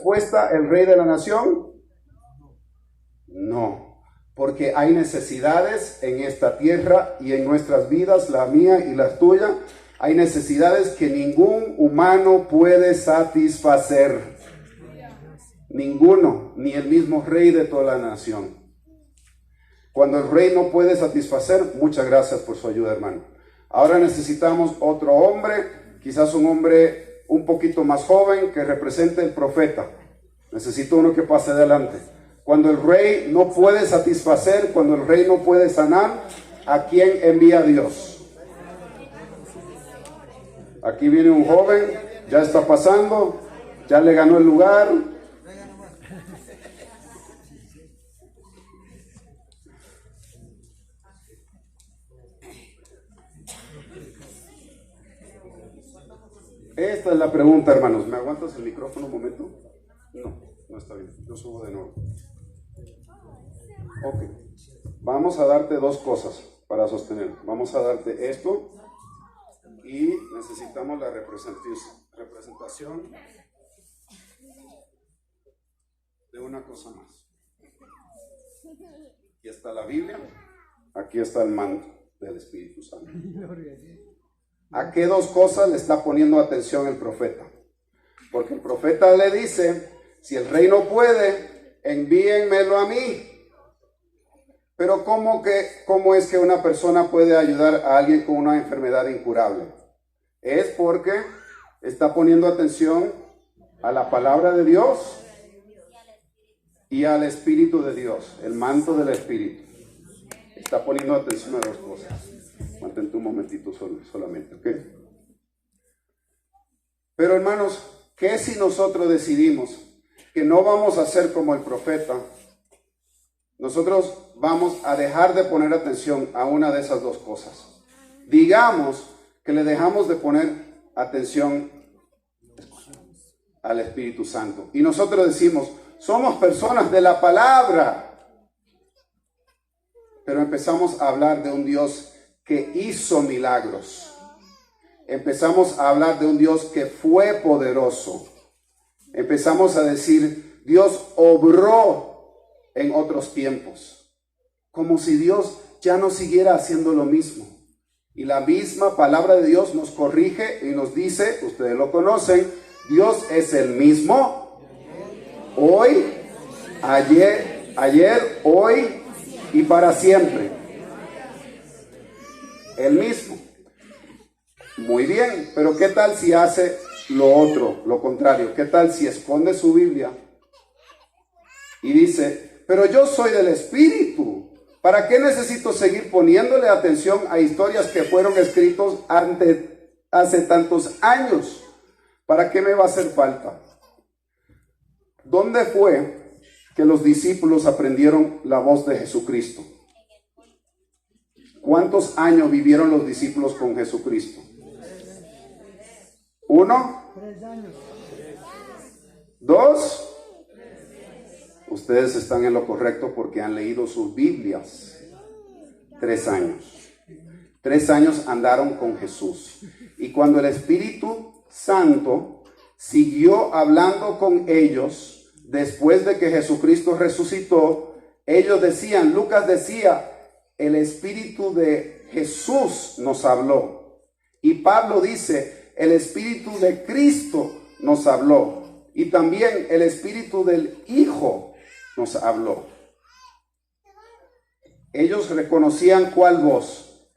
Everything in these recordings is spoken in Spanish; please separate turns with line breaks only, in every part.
respuesta el rey de la nación? No, porque hay necesidades en esta tierra y en nuestras vidas, la mía y la tuya. Hay necesidades que ningún humano puede satisfacer. Ninguno, ni el mismo rey de toda la nación. Cuando el rey no puede satisfacer, muchas gracias por su ayuda, hermano. Ahora necesitamos otro hombre, quizás un hombre un poquito más joven que represente el profeta. Necesito uno que pase adelante. Cuando el rey no puede satisfacer, cuando el rey no puede sanar, ¿a quién envía Dios? Aquí viene un joven, ya está pasando, ya le ganó el lugar. Esta es la pregunta, hermanos. ¿Me aguantas el micrófono un momento? No está bien. Yo subo de nuevo. Ok. Vamos a darte dos cosas para sostener. Vamos a darte esto y necesitamos la representación de una cosa más. Aquí está la Biblia. Aquí está el manto del Espíritu Santo. ¿A qué dos cosas le está poniendo atención el profeta? Porque el profeta le dice, si el rey no puede, envíenmelo a mí. Pero ¿cómo es que una persona puede ayudar a alguien con una enfermedad incurable? Es porque está poniendo atención a la palabra de Dios y al Espíritu de Dios, el manto del Espíritu. Está poniendo atención a dos cosas. Mantente un momentito solamente, ¿ok? Pero hermanos, ¿qué si nosotros decidimos que no vamos a ser como el profeta? Nosotros vamos a dejar de poner atención a una de esas dos cosas. Digamos que le dejamos de poner atención al Espíritu Santo. Y nosotros decimos, somos personas de la palabra. Pero empezamos a hablar de un Dios que hizo milagros. Empezamos a hablar de un Dios que fue poderoso. Empezamos a decir, Dios obró en otros tiempos. Como si Dios ya no siguiera haciendo lo mismo. Y la misma palabra de Dios nos corrige y nos dice, ustedes lo conocen, Dios es el mismo hoy, ayer, hoy y para siempre. El mismo. Muy bien, pero ¿qué tal si hace lo otro, lo contrario? ¿Qué tal si esconde su Biblia y dice, pero yo soy del Espíritu? ¿Para qué necesito seguir poniéndole atención a historias que fueron escritos hace tantos años? ¿Para qué me va a hacer falta? ¿Dónde fue que los discípulos aprendieron la voz de Jesucristo? ¿Cuántos años vivieron los discípulos con Jesucristo? ¿1? 2. Ustedes están en lo correcto porque han leído sus Biblias. 3 años. 3 años andaron con Jesús. Y cuando el Espíritu Santo siguió hablando con ellos, después de que Jesucristo resucitó, ellos decían, Lucas decía, el Espíritu de Jesús nos habló. Y Pablo dice, el Espíritu de Cristo nos habló. Y también el Espíritu del Hijo nos habló. Ellos reconocían ¿cuál voz?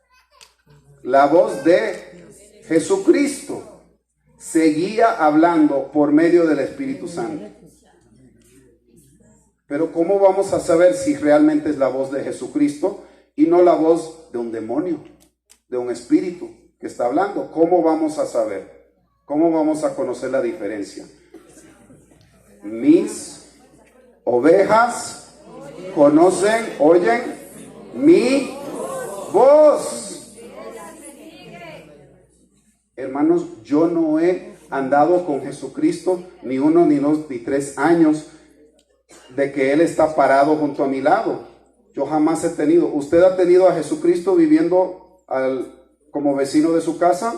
La voz de Jesucristo. Seguía hablando por medio del Espíritu Santo. Pero ¿cómo vamos a saber si realmente es la voz de Jesucristo y no la voz de un demonio, de un espíritu que está hablando? ¿Cómo vamos a saber? ¿Cómo vamos a conocer la diferencia? Mis ovejas oyen mi voz. Hermanos, yo no he andado con Jesucristo ni 1, ni 2, ni 3 años de que Él está parado junto a mi lado. Yo jamás he tenido. ¿Usted ha tenido a Jesucristo viviendo como vecino de su casa?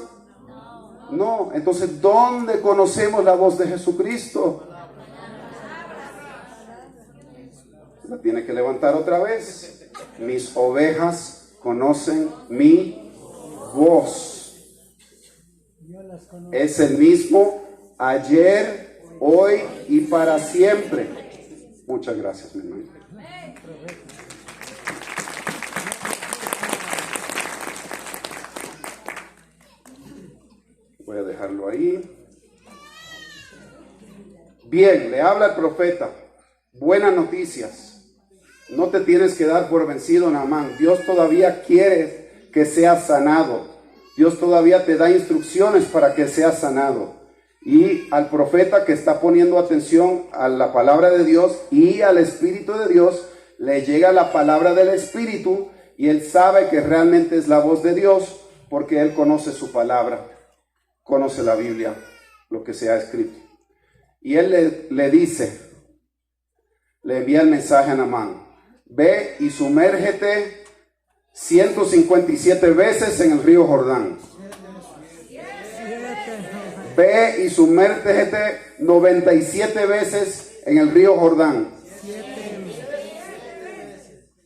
No. Entonces, ¿dónde conocemos la voz de Jesucristo? La tiene que levantar otra vez. Mis ovejas conocen mi voz. Es el mismo ayer, hoy y para siempre. Muchas gracias, mi hermano. Voy a dejarlo ahí. Bien, le habla el profeta. Buenas noticias. No te tienes que dar por vencido, Naamán. Dios todavía quiere que seas sanado. Dios todavía te da instrucciones para que seas sanado. Y al profeta que está poniendo atención a la palabra de Dios y al Espíritu de Dios, le llega la palabra del Espíritu y él sabe que realmente es la voz de Dios porque él conoce su palabra, conoce la Biblia, lo que se ha escrito. Y él le dice, le envía el mensaje a Naamán: ve y sumérgete 157 veces en el río Jordán. Ve y sumérgete 97 veces en el río Jordán.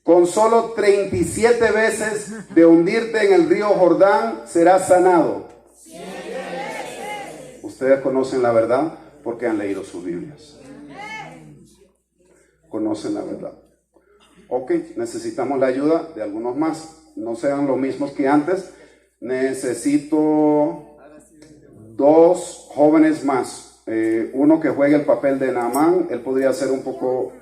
Con solo 37 veces de hundirte en el río Jordán serás sanado. Ustedes conocen la verdad porque han leído sus Biblias. Conocen la verdad. Ok, necesitamos la ayuda de algunos más. No sean los mismos que antes. Necesito 2 jóvenes más. Uno que juegue el papel de Naamán. Él podría ser un poco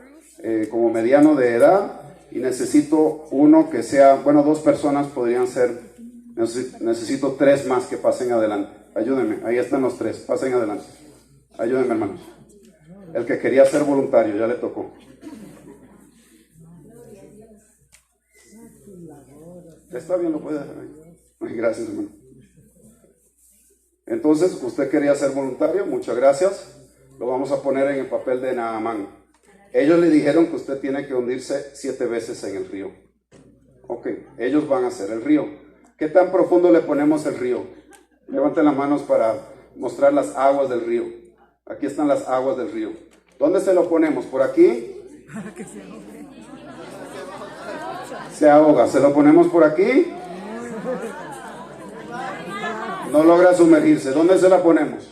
como mediano de edad. Y necesito uno que sea, bueno, 2 personas podrían ser. Necesito 3 más que pasen adelante. Ayúdenme, ahí están los 3. Pasen adelante. Ayúdenme, hermanos. El que quería ser voluntario, ya le tocó. Está bien, lo puede hacer ahí. Gracias, hermano. Entonces, usted quería ser voluntario, muchas gracias. Lo vamos a poner en el papel de Naamán. Ellos le dijeron que usted tiene que hundirse 7 veces en el río. Ok, ellos van a hacer el río. ¿Qué tan profundo le ponemos el río? Levanten las manos para mostrar las aguas del río. Aquí están las aguas del río. ¿Dónde se lo ponemos? ¿Por aquí? Se ahoga. ¿Se lo ponemos por aquí? No logra sumergirse. ¿Dónde se la ponemos?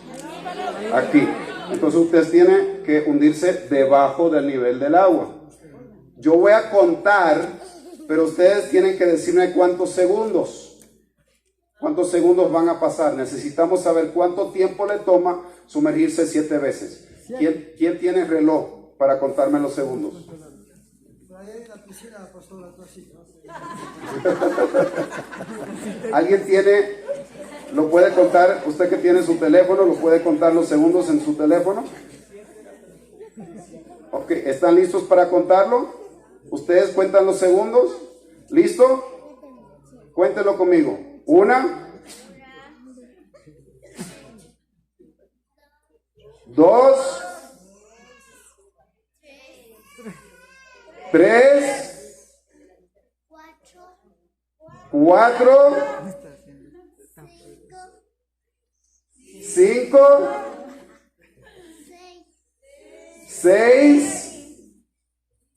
Aquí. Entonces usted tiene que hundirse debajo del nivel del agua. Yo voy a contar, pero ustedes tienen que decirme cuántos segundos. ¿Cuántos segundos van a pasar? Necesitamos saber cuánto tiempo le toma sumergirse 7 veces. ¿Quién tiene reloj para contarme los segundos? ¿Alguien tiene? ¿Lo puede contar? Usted que tiene su teléfono, ¿lo puede contar los segundos en su teléfono? Ok, ¿están listos para contarlo? ¿Ustedes cuentan los segundos? ¿Listo? Cuéntenlo conmigo. 1, 2, 3, 4, 5, 6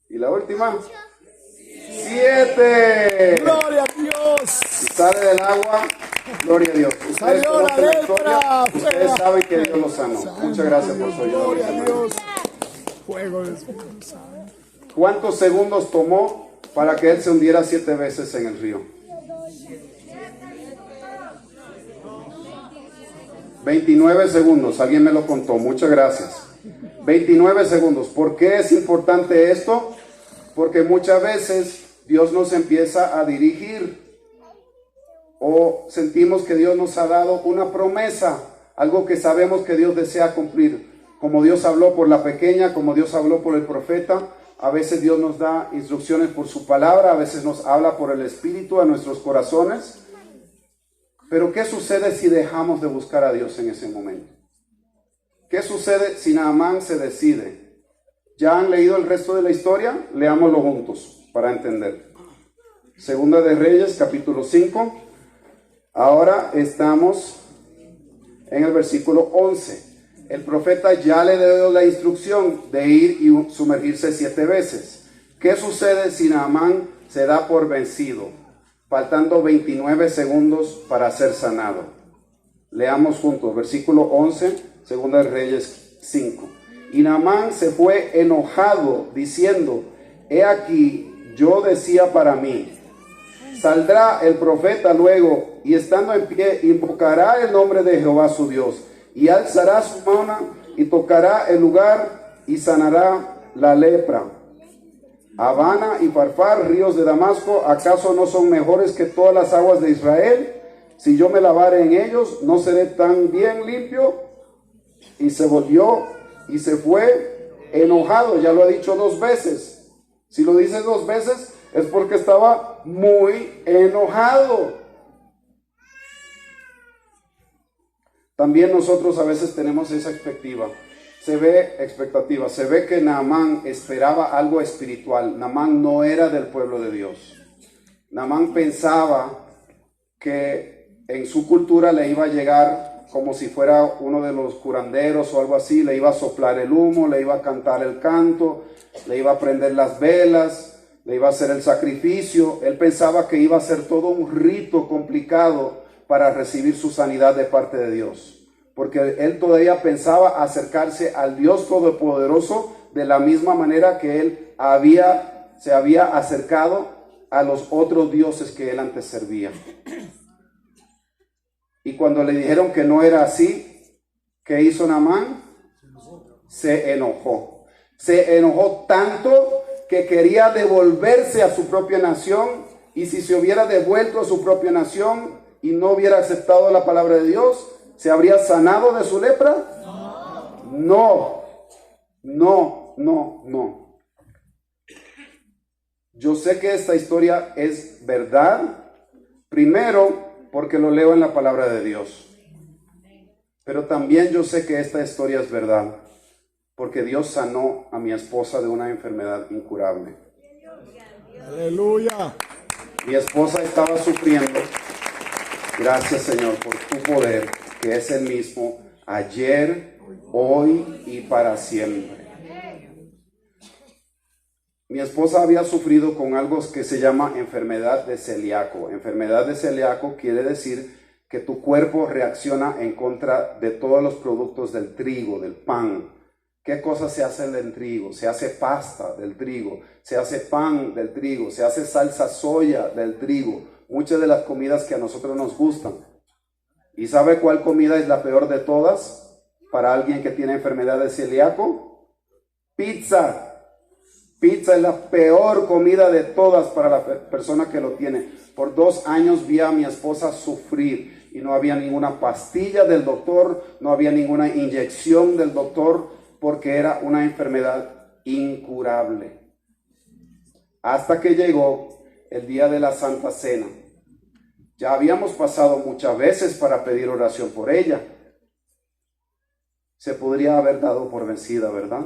y la última 7.
¡Gloria a Dios!
Sale del agua, gloria a Dios. Ustedes conocen la historia, ustedes saben que Dios los sanó. Muchas gracias por su ayuda.
¡Gloria a Dios! Fuego del Espíritu Santo.
¿Cuántos segundos tomó para que él se hundiera 7 veces en el río? 29 segundos, alguien me lo contó, muchas gracias. 29 segundos. ¿Por qué es importante esto? Porque muchas veces Dios nos empieza a dirigir o sentimos que Dios nos ha dado una promesa, algo que sabemos que Dios desea cumplir. Como Dios habló por la pequeña, como Dios habló por el profeta, a veces Dios nos da instrucciones por su palabra, a veces nos habla por el Espíritu a nuestros corazones. Pero ¿qué sucede si dejamos de buscar a Dios en ese momento? ¿Qué sucede si Naamán se decide? ¿Ya han leído el resto de la historia? Leámoslo juntos para entender. Segunda de Reyes, capítulo 5. Ahora estamos en el versículo 11. El profeta ya le dio la instrucción de ir y sumergirse 7 veces. ¿Qué sucede si Naamán se da por vencido, faltando 29 segundos para ser sanado? Leamos juntos, versículo 11, Segunda de Reyes 5. Y Naamán se fue enojado, diciendo: he aquí, yo decía para mí, saldrá el profeta luego, y estando en pie, invocará el nombre de Jehová su Dios, y alzará su mano, y tocará el lugar, y sanará la lepra. Habana y Farfar, ríos de Damasco, ¿acaso no son mejores que todas las aguas de Israel? Si yo me lavare en ellos, ¿no seré tan bien limpio? Y se volvió y se fue enojado. Ya lo ha dicho 2 veces. Si lo dice 2 veces, es porque estaba muy enojado. También nosotros a veces tenemos esa expectativa. Se ve que Naamán esperaba algo espiritual. Naamán no era del pueblo de Dios. Naamán pensaba que en su cultura le iba a llegar como si fuera uno de los curanderos o algo así, le iba a soplar el humo, le iba a cantar el canto, le iba a prender las velas, le iba a hacer el sacrificio. Él pensaba que iba a ser todo un rito complicado para recibir su sanidad de parte de Dios. Porque él todavía pensaba acercarse al Dios Todopoderoso de la misma manera que él se había acercado a los otros dioses que él antes servía. Y cuando le dijeron que no era así, ¿qué hizo Naamán? Se enojó. Se enojó tanto que quería devolverse a su propia nación, y si se hubiera devuelto a su propia nación y no hubiera aceptado la palabra de Dios, ¿se habría sanado de su lepra? No. Yo sé que esta historia es verdad, primero porque lo leo en la palabra de Dios, pero también yo sé que esta historia es verdad porque Dios sanó a mi esposa de una enfermedad incurable.
Aleluya.
Mi esposa estaba sufriendo. Gracias, Señor, por tu poder, que es el mismo ayer, hoy y para siempre. Mi esposa había sufrido con algo que se llama enfermedad de celíaco. Enfermedad de celíaco quiere decir que tu cuerpo reacciona en contra de todos los productos del trigo, del pan. ¿Qué cosas se hacen del trigo? Se hace pasta del trigo, se hace pan del trigo, se hace salsa soya del trigo. Muchas de las comidas que a nosotros nos gustan. ¿Y sabe cuál comida es la peor de todas para alguien que tiene enfermedad de celíaco? Pizza. Pizza es la peor comida de todas para la persona que lo tiene. Por 2 años vi a mi esposa sufrir y no había ninguna pastilla del doctor, no había ninguna inyección del doctor, porque era una enfermedad incurable. Hasta que llegó el día de la Santa Cena. Ya habíamos pasado muchas veces para pedir oración por ella. Se podría haber dado por vencida, ¿verdad?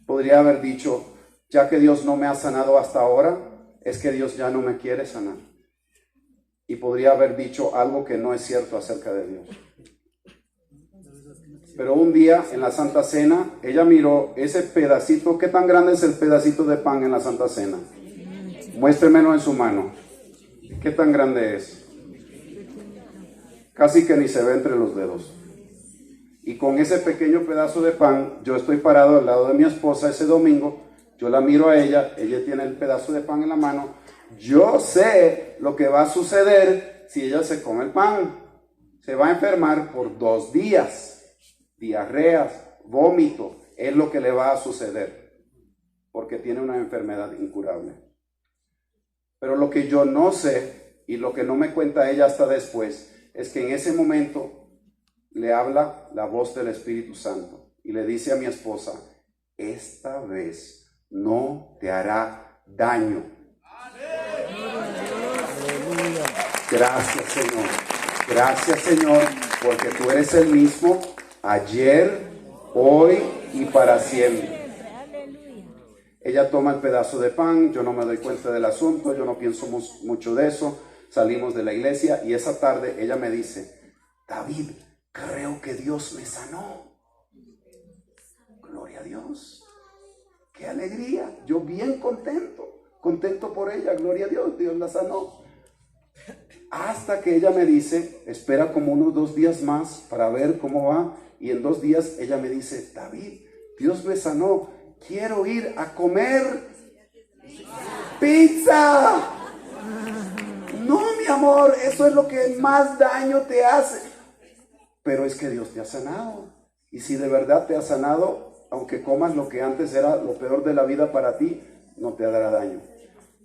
Podría haber dicho, ya que Dios no me ha sanado hasta ahora, es que Dios ya no me quiere sanar. Y podría haber dicho algo que no es cierto acerca de Dios. Pero un día en la Santa Cena, ella miró ese pedacito. ¿Qué tan grande es el pedacito de pan en la Santa Cena? Muéstremelo en su mano. ¿Qué tan grande es? Casi que ni se ve entre los dedos. Y con ese pequeño pedazo de pan, yo estoy parado al lado de mi esposa ese domingo, yo la miro a ella tiene el pedazo de pan en la mano, yo sé lo que va a suceder si ella se come el pan. Se va a enfermar por 2 días, diarreas, vómito, es lo que le va a suceder, porque tiene una enfermedad incurable. Pero lo que yo no sé, y lo que no me cuenta ella hasta después, es que en ese momento le habla la voz del Espíritu Santo y le dice a mi esposa, esta vez no te hará daño. Gracias, Señor. Gracias, Señor, porque tú eres el mismo ayer, hoy y para siempre. Ella toma el pedazo de pan, yo no me doy cuenta del asunto, yo no pienso mucho de eso. Salimos de la iglesia y esa tarde ella me dice, David, creo que Dios me sanó. Gloria a Dios. ¡Qué alegría! Yo bien contento por ella, gloria a Dios, Dios la sanó. Hasta que ella me dice, espera como unos 2 días más para ver cómo va. Y en 2 días ella me dice, David, Dios me sanó, quiero ir a comer pizza. No, mi amor, eso es lo que más daño te hace. Pero es que Dios te ha sanado. Y si de verdad te ha sanado, aunque comas lo que antes era lo peor de la vida para ti, no te dará daño.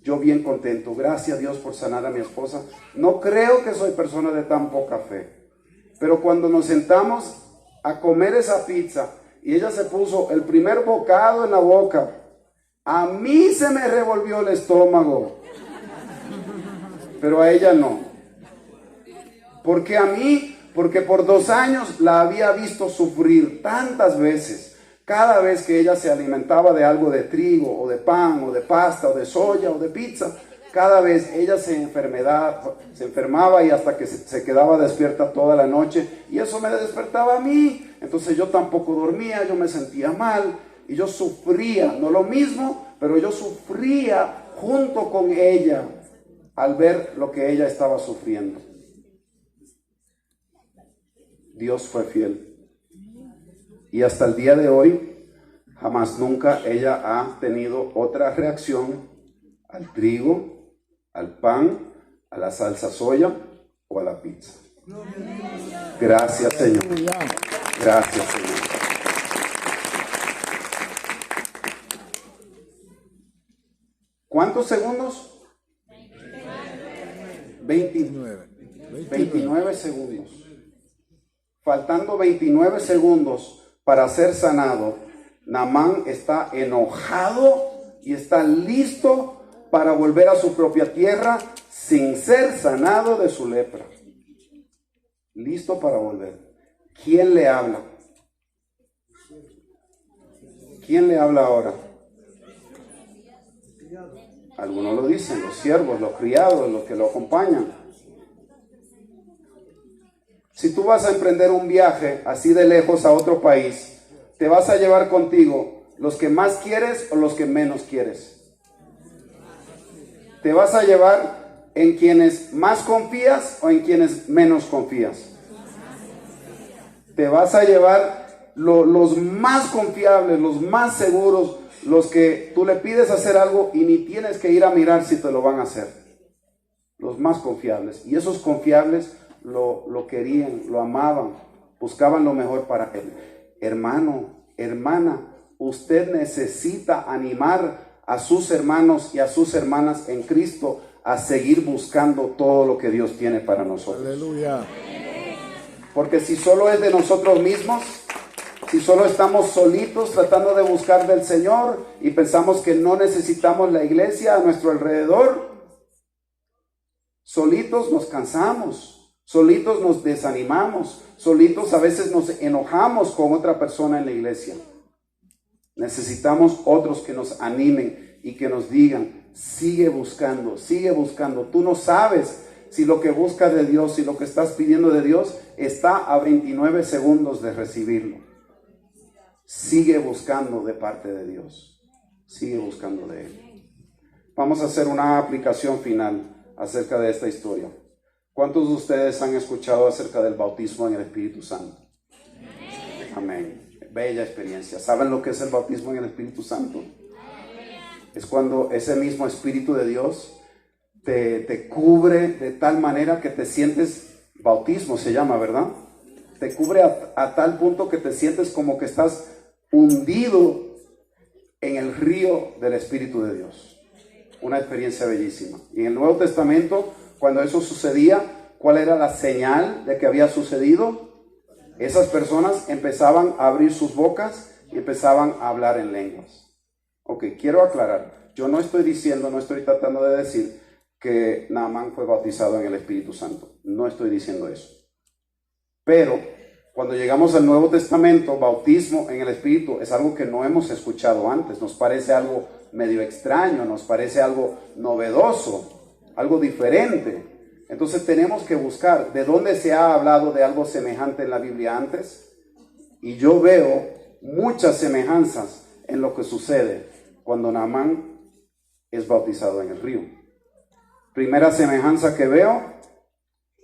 Yo bien contento, gracias a Dios por sanar a mi esposa. No creo que soy persona de tan poca fe, pero cuando nos sentamos a comer esa pizza y ella se puso el primer bocado en la boca, a mí se me revolvió el estómago, pero a ella no. Porque a mí, porque por 2 años la había visto sufrir tantas veces. Cada vez que ella se alimentaba de algo de trigo, o de pan, o de pasta, o de soya, o de pizza, cada vez ella se enfermaba y hasta que se quedaba despierta toda la noche. Y eso me despertaba a mí. Entonces yo tampoco dormía, yo me sentía mal. Y yo sufría, no lo mismo, pero yo sufría junto con ella al ver lo que ella estaba sufriendo. Dios fue fiel. Y hasta el día de hoy, jamás nunca ella ha tenido otra reacción al trigo, al pan, a la salsa soya o a la pizza. Gracias, Señor. Gracias, Señor. ¿Cuántos segundos? 29 segundos. Faltando 29 segundos para ser sanado, Naamán está enojado y está listo para volver a su propia tierra sin ser sanado de su lepra. Listo para volver. ¿Quién le habla? ¿Quién le habla ahora? Algunos lo dicen, los siervos, los criados, los que lo acompañan. Si tú vas a emprender un viaje así de lejos a otro país, ¿te vas a llevar contigo los que más quieres o los que menos quieres? ¿Te vas a llevar en quienes más confías o en quienes menos confías? ¿Te vas a llevar los más confiables, los más seguros, los que tú le pides hacer algo y ni tienes que ir a mirar si te lo van a hacer? Los más confiables. Y esos confiables lo querían, lo amaban, buscaban lo mejor para él. Hermano, hermana, usted necesita animar a sus hermanos y a sus hermanas en Cristo a seguir buscando todo lo que Dios tiene para nosotros.
Aleluya.
Porque si solo es de nosotros mismos, si solo estamos solitos tratando de buscar del Señor y pensamos que no necesitamos la iglesia a nuestro alrededor, solitos nos cansamos. Solitos nos desanimamos, solitos a veces nos enojamos con otra persona en la iglesia. Necesitamos otros que nos animen y que nos digan, sigue buscando, sigue buscando. Tú no sabes si lo que buscas de Dios, si lo que estás pidiendo de Dios está a 29 segundos de recibirlo. Sigue buscando de parte de Dios, sigue buscando de Él. Vamos a hacer una aplicación final acerca de esta historia. ¿Cuántos de ustedes han escuchado acerca del bautismo en el Espíritu Santo? Amén. Bella experiencia. ¿Saben lo que es el bautismo en el Espíritu Santo? Es cuando ese mismo Espíritu de Dios te cubre de tal manera que te sientes, bautismo se llama, ¿verdad? Te cubre a tal punto que te sientes como que estás hundido en el río del Espíritu de Dios. Una experiencia bellísima. Y en el Nuevo Testamento, cuando eso sucedía, ¿cuál era la señal de que había sucedido? Esas personas empezaban a abrir sus bocas y empezaban a hablar en lenguas. Ok, quiero aclarar. Yo no estoy diciendo, no estoy tratando de decir que Naamán fue bautizado en el Espíritu Santo. No estoy diciendo eso. Pero cuando llegamos al Nuevo Testamento, bautismo en el Espíritu es algo que no hemos escuchado antes. Nos parece algo medio extraño, nos parece algo novedoso, algo diferente. Entonces tenemos que buscar de dónde se ha hablado de algo semejante en la Biblia antes. Y yo veo muchas semejanzas en lo que sucede cuando Naamán es bautizado en el río. Primera semejanza que veo,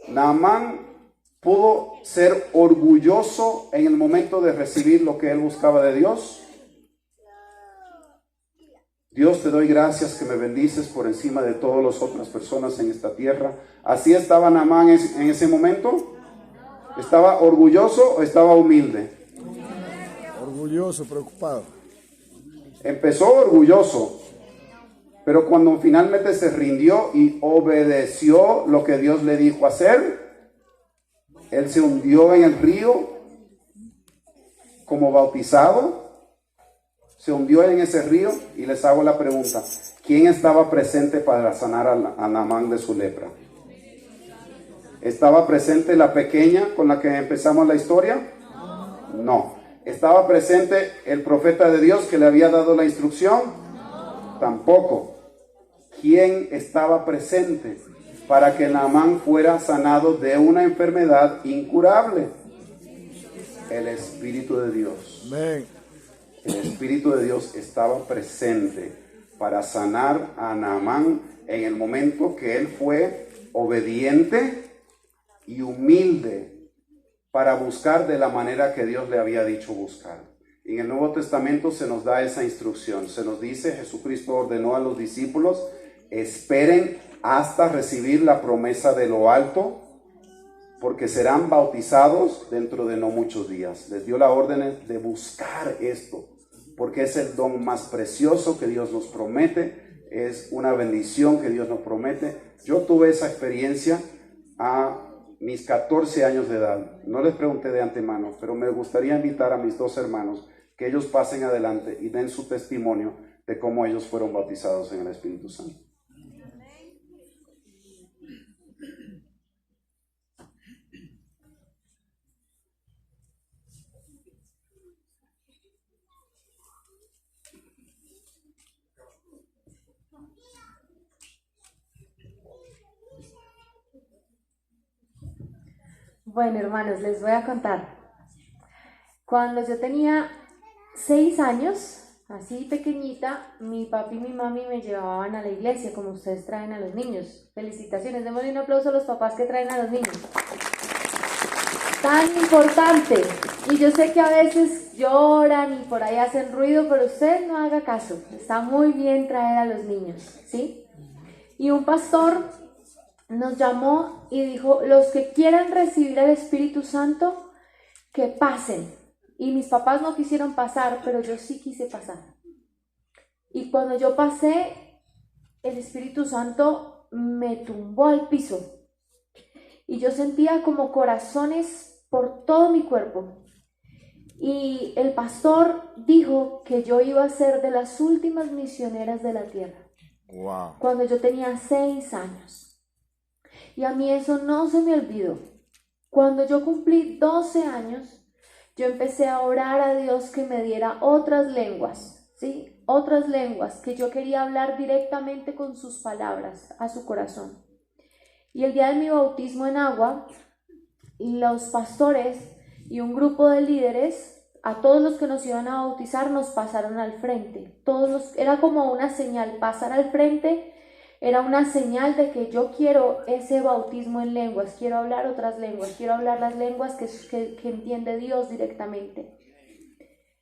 Naamán pudo ser orgulloso en el momento de recibir lo que él buscaba de Dios. Dios, te doy gracias que me bendices por encima de todas las otras personas en esta tierra. ¿Así estaba Naamán en ese momento? ¿Estaba orgulloso o estaba humilde?
Orgulloso, preocupado.
Empezó orgulloso, pero cuando finalmente se rindió y obedeció lo que Dios le dijo hacer, él se hundió en el río como bautizado. Se hundió en ese río y les hago la pregunta: ¿quién estaba presente para sanar a Naamán de su lepra? ¿Estaba presente la pequeña con la que empezamos la historia? No. ¿Estaba presente el profeta de Dios que le había dado la instrucción? Tampoco. ¿Quién estaba presente para que Naamán fuera sanado de una enfermedad incurable? El Espíritu de Dios.
Amén.
El Espíritu de Dios estaba presente para sanar a Naamán en el momento que él fue obediente y humilde para buscar de la manera que Dios le había dicho buscar. En el Nuevo Testamento se nos da esa instrucción. Se nos dice, Jesucristo ordenó a los discípulos: esperen hasta recibir la promesa de lo alto, porque serán bautizados dentro de no muchos días. Les dio la orden de buscar esto, porque es el don más precioso que Dios nos promete, es una bendición que Dios nos promete. Yo tuve esa experiencia a mis 14 años de edad. No les pregunté de antemano, pero me gustaría invitar a mis dos hermanos que ellos pasen adelante y den su testimonio de cómo ellos fueron bautizados en el Espíritu Santo.
Bueno, hermanos, les voy a contar. Cuando yo tenía 6 años, así pequeñita, mi papi y mi mami me llevaban a la iglesia, como ustedes traen a los niños. Felicitaciones, démosle un aplauso a los papás que traen a los niños. Tan importante. Y yo sé que a veces lloran y por ahí hacen ruido, pero usted no haga caso. Está muy bien traer a los niños, ¿sí? Y un pastor nos llamó y dijo: los que quieran recibir el Espíritu Santo, que pasen. Y mis papás no quisieron pasar, pero yo sí quise pasar. Y cuando yo pasé, el Espíritu Santo me tumbó al piso. Y yo sentía como corazones por todo mi cuerpo. Y el pastor dijo que yo iba a ser de las últimas misioneras de la tierra.
Wow.
Cuando yo tenía 6 años. Y a mí eso no se me olvidó. Cuando yo cumplí 12 años, yo empecé a orar a Dios que me diera otras lenguas, ¿sí? Otras lenguas, que yo quería hablar directamente con sus palabras a su corazón. Y el día de mi bautismo en agua, los pastores y un grupo de líderes, a todos los que nos iban a bautizar, nos pasaron al frente. Era como una señal, pasar al frente. Era una señal de que yo quiero ese bautismo en lenguas, quiero hablar otras lenguas, quiero hablar las lenguas que entiende Dios directamente.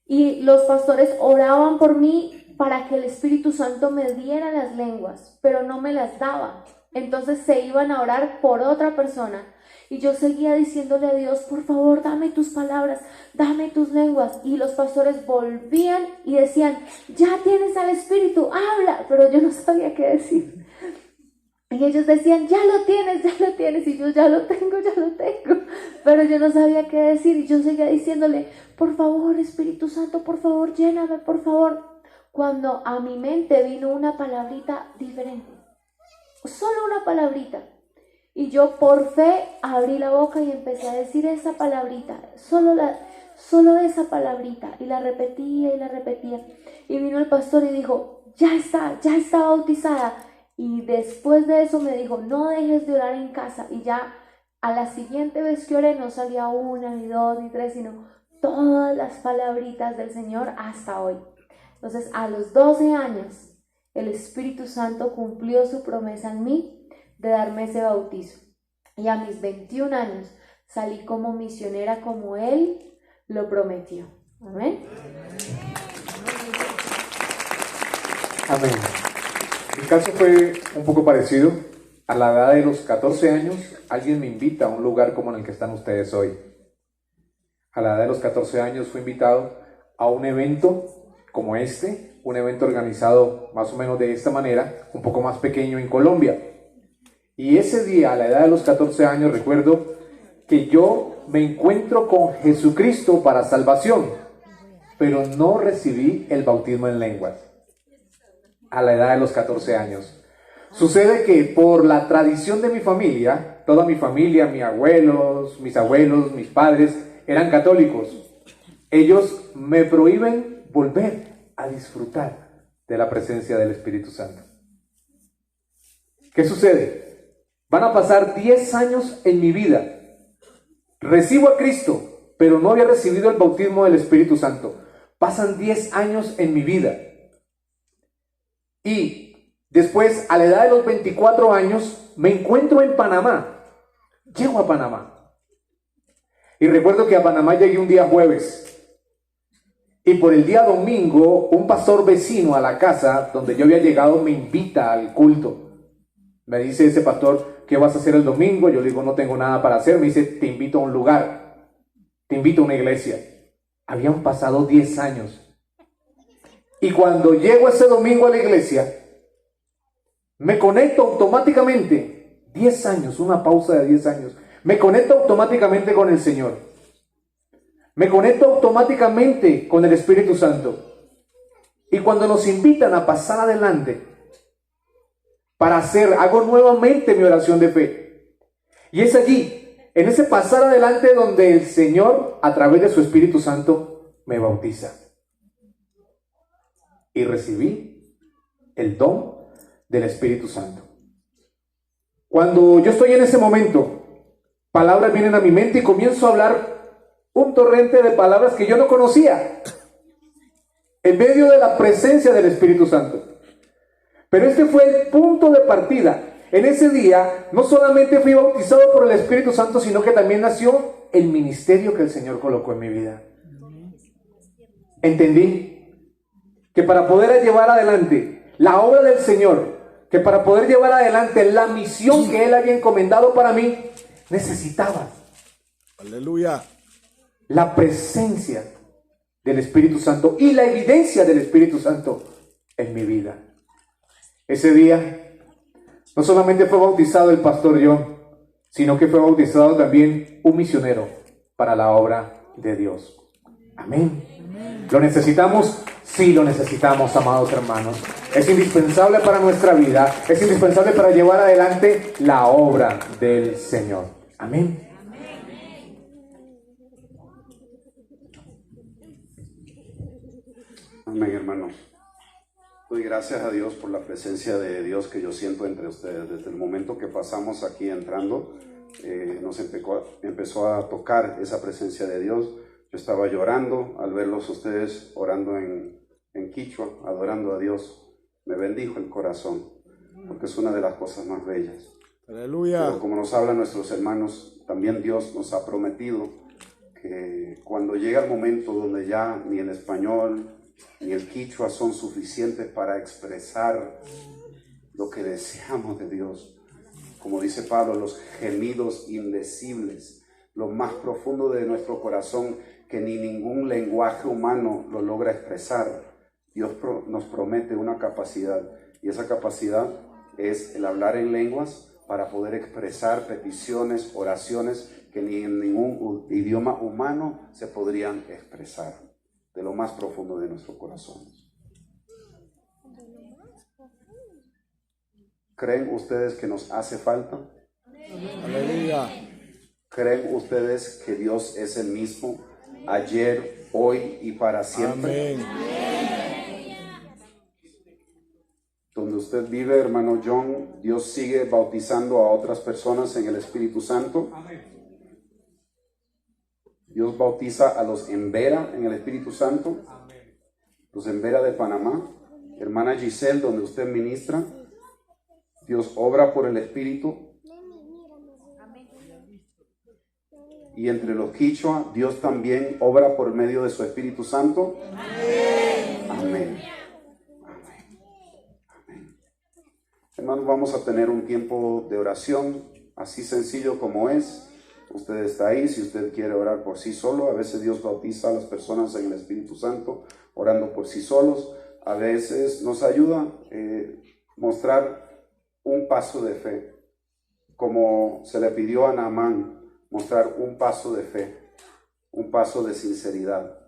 Y los pastores oraban por mí para que el Espíritu Santo me diera las lenguas, pero no me las daba. Entonces se iban a orar por otra persona. Y yo seguía diciéndole a Dios: por favor, dame tus palabras, dame tus lenguas. Y los pastores volvían y decían: ya tienes al Espíritu, habla. Pero yo no sabía qué decir. Y ellos decían: ya lo tienes. Y yo: ya lo tengo. Pero yo no sabía qué decir. Y yo seguía diciéndole: por favor, Espíritu Santo, por favor, lléname, por favor. Cuando a mi mente vino una palabrita diferente. Solo una palabrita. Y yo por fe abrí la boca y empecé a decir esa palabrita. Solo esa palabrita. Y la repetía y la repetía. Y vino el pastor y dijo: ya está bautizada. Y después de eso me dijo: no dejes de orar en casa. Y ya a la siguiente vez que oré no salía una, ni dos, ni tres, sino todas las palabritas del Señor hasta hoy. Entonces, a los 12 años, el Espíritu Santo cumplió su promesa en mí de darme ese bautizo. Y a mis 21 años salí como misionera como Él lo prometió. Amén.
Amén. Mi caso fue un poco parecido. A la edad de los 14 años, alguien me invita a un lugar como en el que están ustedes hoy. A la edad de los 14 años fui invitado a un evento como este, un evento organizado más o menos de esta manera, un poco más pequeño en Colombia. Y ese día, a la edad de los 14 años, recuerdo que yo me encuentro con Jesucristo para salvación, pero no recibí el bautismo en lenguas. A la edad de los 14 años. Sucede que por la tradición de mi familia, toda mi familia, mis abuelos, mis padres, eran católicos. Ellos me prohíben volver a disfrutar de la presencia del Espíritu Santo. ¿Qué sucede? Van a pasar 10 años en mi vida. Recibo a Cristo, pero no había recibido el bautismo del Espíritu Santo. Pasan 10 años en mi vida. Y después, a la edad de los 24 años, me encuentro en Panamá. Llego a Panamá. Y recuerdo que a Panamá llegué un día jueves. Y por el día domingo, un pastor vecino a la casa donde yo había llegado me invita al culto. Me dice ese pastor, ¿qué vas a hacer el domingo? Yo le digo, no tengo nada para hacer. Me dice, te invito a un lugar. Te invito a una iglesia. Habían pasado 10 años. Y cuando llego ese domingo a la iglesia, me conecto automáticamente. 10 años, una pausa de 10 años. Me conecto automáticamente con el Señor. Me conecto automáticamente con el Espíritu Santo. Y cuando nos invitan a pasar adelante para hago nuevamente mi oración de fe. Y es allí, en ese pasar adelante, donde el Señor, a través de su Espíritu Santo, me bautiza. Y recibí el don del Espíritu Santo. Cuando yo estoy en ese momento, palabras vienen a mi mente y comienzo a hablar un torrente de palabras que yo no conocía, en medio de la presencia del Espíritu Santo. Pero este fue el punto de partida. En ese día, no solamente fui bautizado por el Espíritu Santo, sino que también nació el ministerio que el Señor colocó en mi vida. Entendí que para poder llevar adelante la obra del Señor, que para poder llevar adelante la misión que Él había encomendado para mí, necesitaba,
aleluya,
la presencia del Espíritu Santo y la evidencia del Espíritu Santo en mi vida. Ese día no solamente fue bautizado el pastor John, sino que fue bautizado también un misionero para la obra de Dios. Amén. ¿Lo necesitamos? Sí, lo necesitamos, amados hermanos. Es indispensable para nuestra vida, es indispensable para llevar adelante la obra del Señor. Amén.
Amén, hermanos. Doy gracias a Dios por la presencia de Dios que yo siento entre ustedes. Desde el momento que pasamos aquí entrando, nos empezó a tocar esa presencia de Dios. Yo estaba llorando al verlos ustedes orando en quichua, adorando a Dios. Me bendijo el corazón, porque es una de las cosas más bellas.
Aleluya.
Pero como nos hablan nuestros hermanos, también Dios nos ha prometido que cuando llega el momento donde ya ni el español ni el quichua son suficientes para expresar lo que deseamos de Dios, como dice Pablo, los gemidos indecibles, lo más profundo de nuestro corazón, que ni ningún lenguaje humano lo logra expresar. Dios nos promete una capacidad, y esa capacidad es el hablar en lenguas para poder expresar peticiones, oraciones que ni en ningún idioma humano se podrían expresar, de lo más profundo de nuestro corazón. ¿Creen ustedes que nos hace falta?
Aleluya.
¿Creen ustedes que Dios es el mismo ayer, hoy y para siempre?
Amén.
Donde usted vive, hermano John, Dios sigue bautizando a otras personas en el Espíritu Santo. Dios bautiza a los en Vera en el Espíritu Santo. los Embera de Panamá, hermana Giselle, donde usted ministra. Dios obra por el Espíritu. Y entre los Quichua, Dios también obra por medio de su Espíritu Santo. Amén. Amén. Amén. Amén. Hermanos, vamos a tener un tiempo de oración, así sencillo como es. Usted está ahí, si usted quiere orar por sí solo. A veces Dios bautiza a las personas en el Espíritu Santo, orando por sí solos. A veces nos ayuda a mostrar un paso de fe, como se le pidió a Naamán, mostrar un paso de fe, un paso de sinceridad.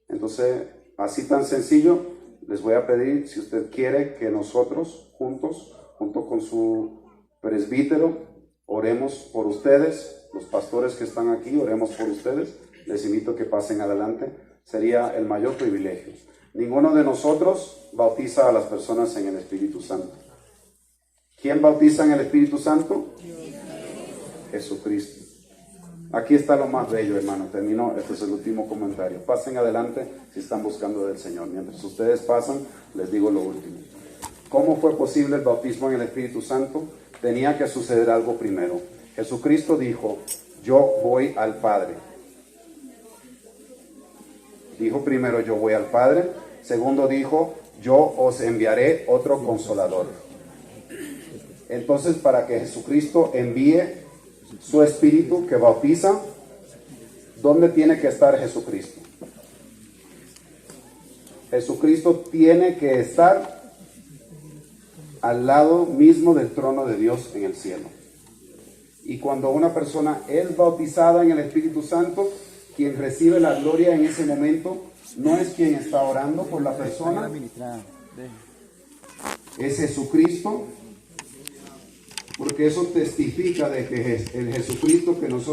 Entonces, así tan sencillo, les voy a pedir, si usted quiere, que nosotros junto con su presbítero, oremos por ustedes, los pastores que están aquí, oremos por ustedes. Les invito a que pasen adelante, sería el mayor privilegio. Ninguno de nosotros bautiza a las personas en el Espíritu Santo. ¿Quién bautiza en el Espíritu Santo? Jesucristo. Aquí está lo más bello, hermano. Termino, este es el último comentario. Pasen adelante si están buscando del Señor. Mientras ustedes pasan, les digo lo último. ¿Cómo fue posible el bautismo en el Espíritu Santo? Tenía que suceder algo primero. Jesucristo dijo, yo voy al Padre. Dijo primero, yo voy al Padre. Segundo dijo, yo os enviaré otro consolador. Entonces, para que Jesucristo envíe su Espíritu que bautiza, ¿dónde tiene que estar Jesucristo? Jesucristo tiene que estar al lado mismo del trono de Dios en el cielo. Y cuando una persona es bautizada en el Espíritu Santo, quien recibe la gloria en ese momento no es quien está orando por la persona, es Jesucristo, porque eso testifica de que el Jesucristo que nosotros